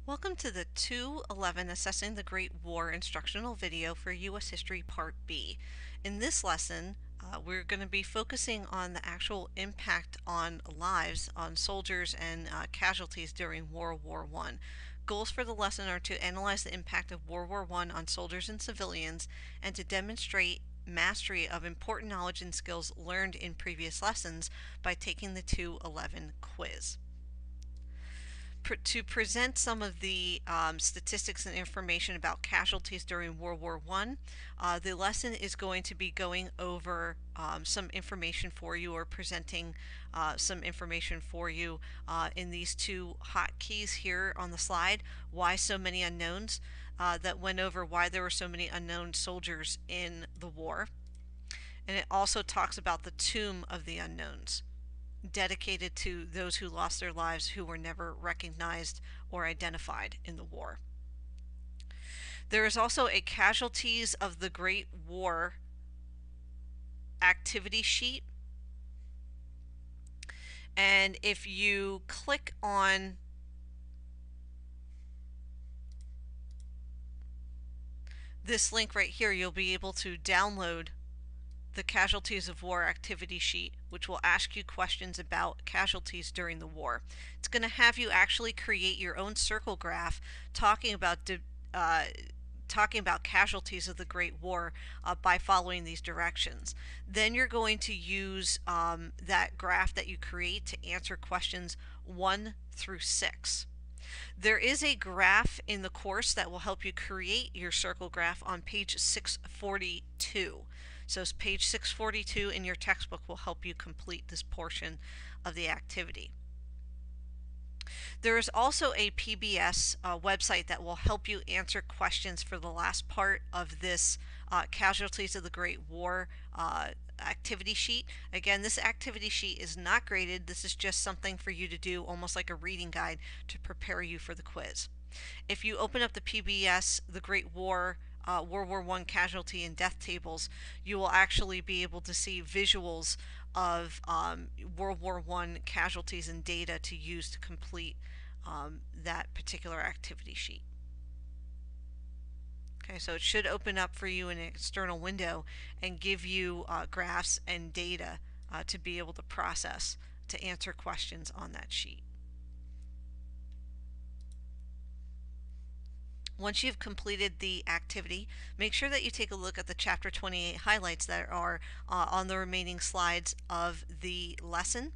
Welcome to the 211 Assessing the Great War instructional video for U.S. History Part B. In this lesson, we're going to be focusing on the actual impact on lives, on soldiers and casualties during World War I. Goals for the lesson are to analyze the impact of World War I on soldiers and civilians and to demonstrate mastery of important knowledge and skills learned in previous lessons by taking the 211 quiz. To present some of the statistics and information about casualties during World War I, the lesson is going to be going over some information for you, or presenting some information for you in these two hotkeys here on the slide. Why so many unknowns? That went over why there were so many unknown soldiers in the war. And it also talks about the tomb of the unknowns, dedicated to those who lost their lives, who were never recognized or identified in the war. There is also a Casualties of the Great War activity sheet, and if you click on this link right here, you'll be able to download the Casualties of War activity sheet, which will ask you questions about casualties during the war. It's going to have you actually create your own circle graph talking about casualties of the Great War by following these directions. Then you're going to use that graph that you create to answer questions 1 through 6. There is a graph in the course that will help you create your circle graph on page 642. So page 642 in your textbook will help you complete this portion of the activity. There is also a PBS website that will help you answer questions for the last part of this Casualties of the Great War activity sheet. Again, this activity sheet is not graded. This is just something for you to do, almost like a reading guide to prepare you for the quiz. If you open up the PBS, the Great War, World War I casualty and death tables, you will actually be able to see visuals of World War I casualties and data to use to complete that particular activity sheet. Okay, so it should open up for you an external window and give you graphs and data to be able to process to answer questions on that sheet. Once you've completed the activity, make sure that you take a look at the Chapter 28 highlights that are on the remaining slides of the lesson,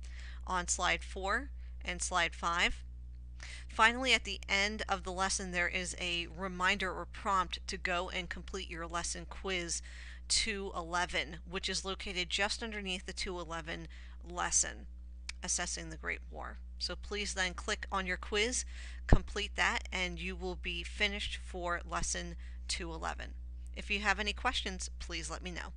on slide 4 and slide 5. Finally, at the end of the lesson, there is a reminder or prompt to go and complete your lesson quiz 211, which is located just underneath the 211 lesson, Assessing the Great War. So please then click on your quiz, complete that, and you will be finished for lesson 211. If you have any questions, please let me know.